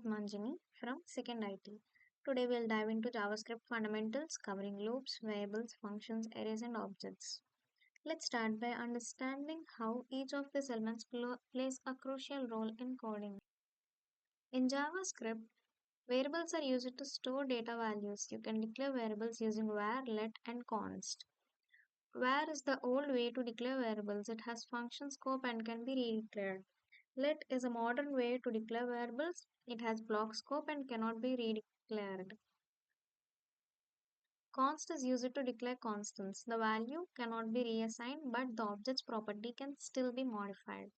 Padmanjani from 2nd IT. Today we'll dive into JavaScript fundamentals covering loops, variables, functions, arrays, and objects. Let's start by understanding how each of these elements plays a crucial role in coding. In JavaScript, variables are used to store data values. You can declare variables using var, let, and const. Var is the old way to declare variables. It has function scope and can be redeclared. Let is a modern way to declare variables. It has block scope and cannot be redeclared. Const is used to declare constants. The value cannot be reassigned, but the object's property can still be modified.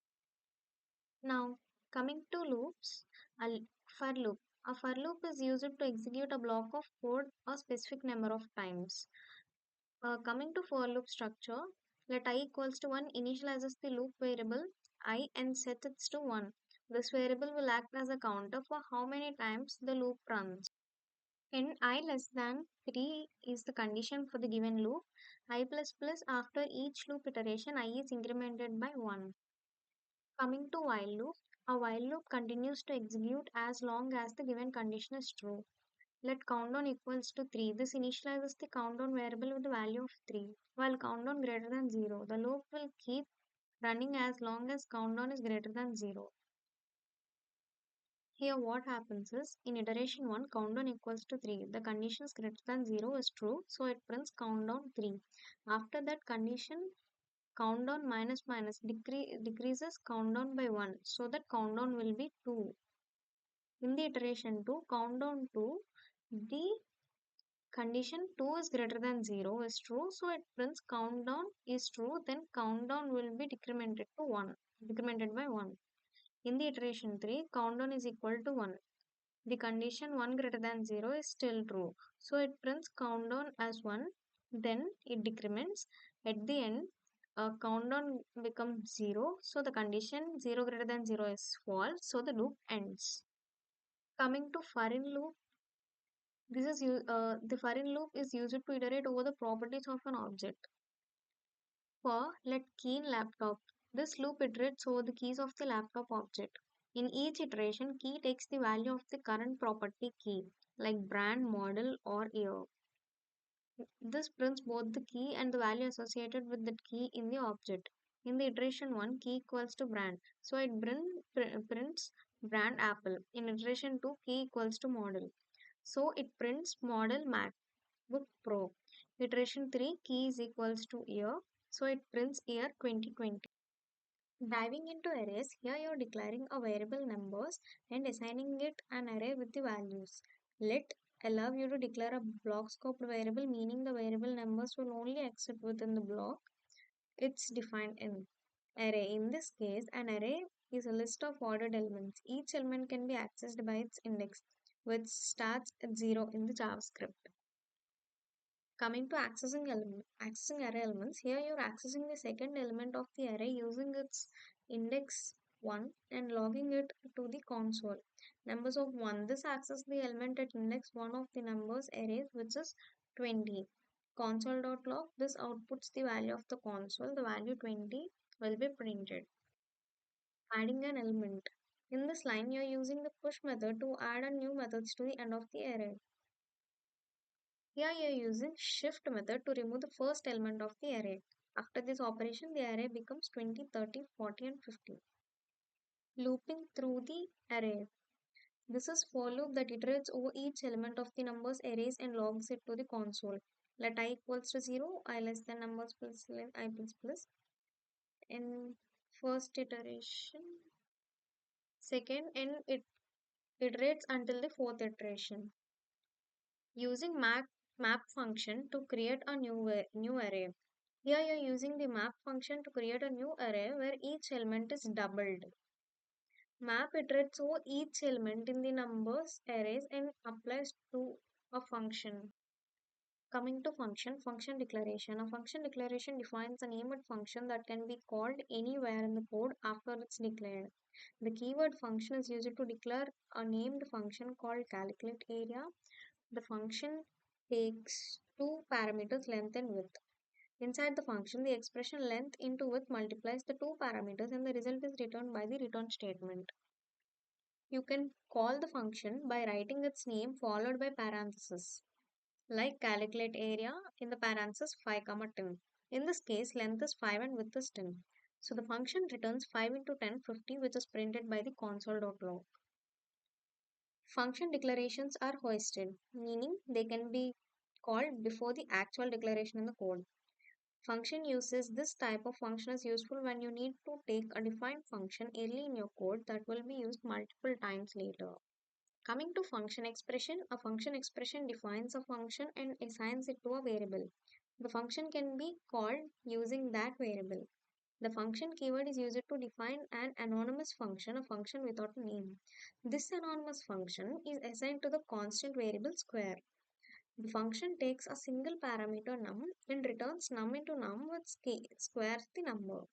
Now, coming to loops, a for loop. A for loop is used to execute a block of code a specific number of times. Coming to for loop structure, let I equals to 1 initializes the loop variable I and sets it to 1. This variable will act as a counter for how many times the loop runs. And I less than 3 is the condition for the given loop. I plus plus after each loop iteration I is incremented by 1. Coming to while loop, a while loop continues to execute as long as the given condition is true. Let countdown equals to 3. This initializes the countdown variable with the value of 3. While countdown greater than 0, the loop will keep running as long as countdown is greater than 0. Here what happens is, in iteration 1, countdown equals to 3. The condition is greater than 0 is true, so it prints countdown 3. After that condition, countdown minus minus decreases countdown by 1, so that countdown will be 2. In the iteration 2, countdown 2, the condition 2 is greater than 0 is true, so it prints countdown is true, then countdown will be decremented by 1. In the iteration 3, countdown is equal to 1. The condition 1 greater than 0 is still true, so it prints countdown as 1, then it decrements. At the end, countdown becomes 0, so the condition 0 greater than 0 is false, so the loop ends. Coming to for in loop, the for in loop is used to iterate over the properties of an object. For let key in laptop, this loop iterates over the keys of the laptop object. In each iteration, key takes the value of the current property key, like brand, model, or year. This prints both the key and the value associated with that key in the object. In the iteration 1, key equals to brand, so it prints brand Apple. In iteration 2, key equals to model, so it prints model MacBook Pro. Iteration 3, key is equals to year, so it prints year 2020. Diving into arrays, here you are declaring a variable numbers and assigning it an array with the values. Let allow you to declare a block scoped variable, meaning the variable numbers will only accept within the block it's defined in. Array. In this case, an array is a list of ordered elements. Each element can be accessed by its index, which starts at 0 in the JavaScript. Coming to accessing array elements, here you're accessing the second element of the array using its index 1 and logging it to the console. Numbers of 1. This accesses the element at index 1 of the numbers array, which is 20. Console.log. This outputs the value of the console. The value 20 will be printed. Adding an element. In this line, you're using the push method to add a new methods to the end of the array. Here you are using shift method to remove the first element of the array. After this operation, the array becomes 20, 30, 40 and 50. Looping through the array. This is for loop that iterates over each element of the numbers arrays and logs it to the console. Let I equals to 0, I less than numbers plus I plus plus. In first iteration, second, and it iterates until the fourth iteration. Using map function to create a new array. Here you are using the map function to create a new array where each element is doubled. Map iterates over each element in the numbers arrays and applies to a function. Coming to function declaration. A function declaration defines a named function that can be called anywhere in the code after it's declared. The keyword function is used to declare a named function called calculate area. The function takes two parameters, length and width. Inside the function, the expression length into width multiplies the two parameters and the result is returned by the return statement. You can call the function by writing its name followed by parentheses, like calculate area in the parentheses 5, comma 10. In this case, length is 5 and width is 10. So the function returns 5 into 10, 50, which is printed by the console.log. Function declarations are hoisted, meaning they can be called before the actual declaration in the code. Function uses this type of function is useful when you need to take a defined function early in your code that will be used multiple times later. Coming to function expression, a function expression defines a function and assigns it to a variable. The function can be called using that variable. The function keyword is used to define an anonymous function, a function without a name. This anonymous function is assigned to the constant variable square. The function takes a single parameter num and returns num into num which squares the number.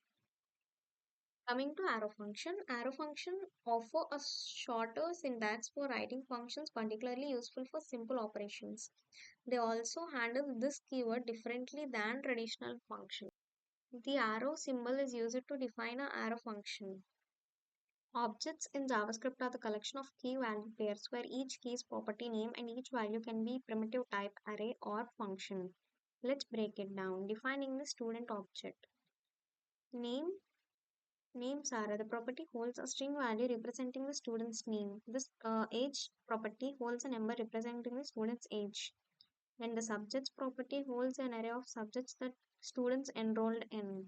Coming to arrow function offer a shorter syntax for writing functions particularly useful for simple operations. They also handle this keyword differently than traditional functions. The arrow symbol is used to define an arrow function. Objects in JavaScript are the collection of key value pairs where each key is property name and each value can be primitive type array or function. Let's break it down. Defining the student object. Name Names are the property holds a string value representing the student's name. This age property holds a number representing the student's age. And the subjects property holds an array of subjects that students enrolled in.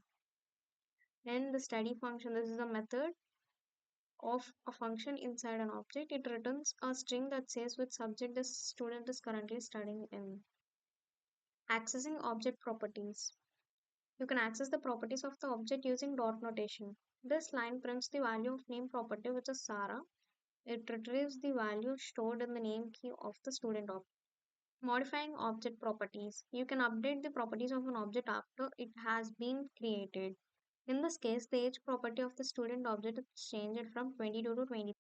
And the study function, this is a method of a function inside an object. It returns a string that says which subject the student is currently studying in. Accessing object properties. You can access the properties of the object using dot notation. This line prints the value of name property, which is Sarah. It retrieves the value stored in the name key of the student object. Modifying object properties. You can update the properties of an object after it has been created. In this case, the age property of the student object is changed from 22 to 20.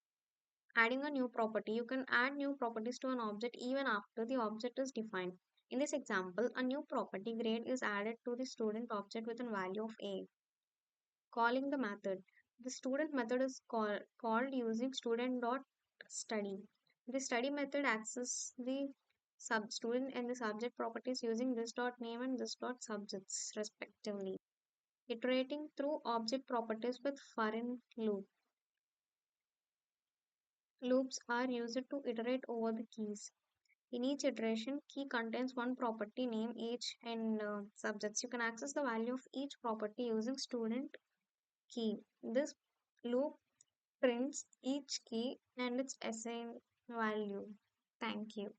Adding a new property. You can add new properties to an object even after the object is defined. In this example, a new property grade is added to the student object with a value of A. Calling the method. The student method is called using student.study. The study method accesses the sub student and the subject properties using this dot name and this dot subjects respectively. Iterating through object properties with for in loop. Loops are used to iterate over the keys. In each iteration, key contains one property name, age, and subjects. You can access the value of each property using student key. This loop prints each key and its assigned value. Thank you.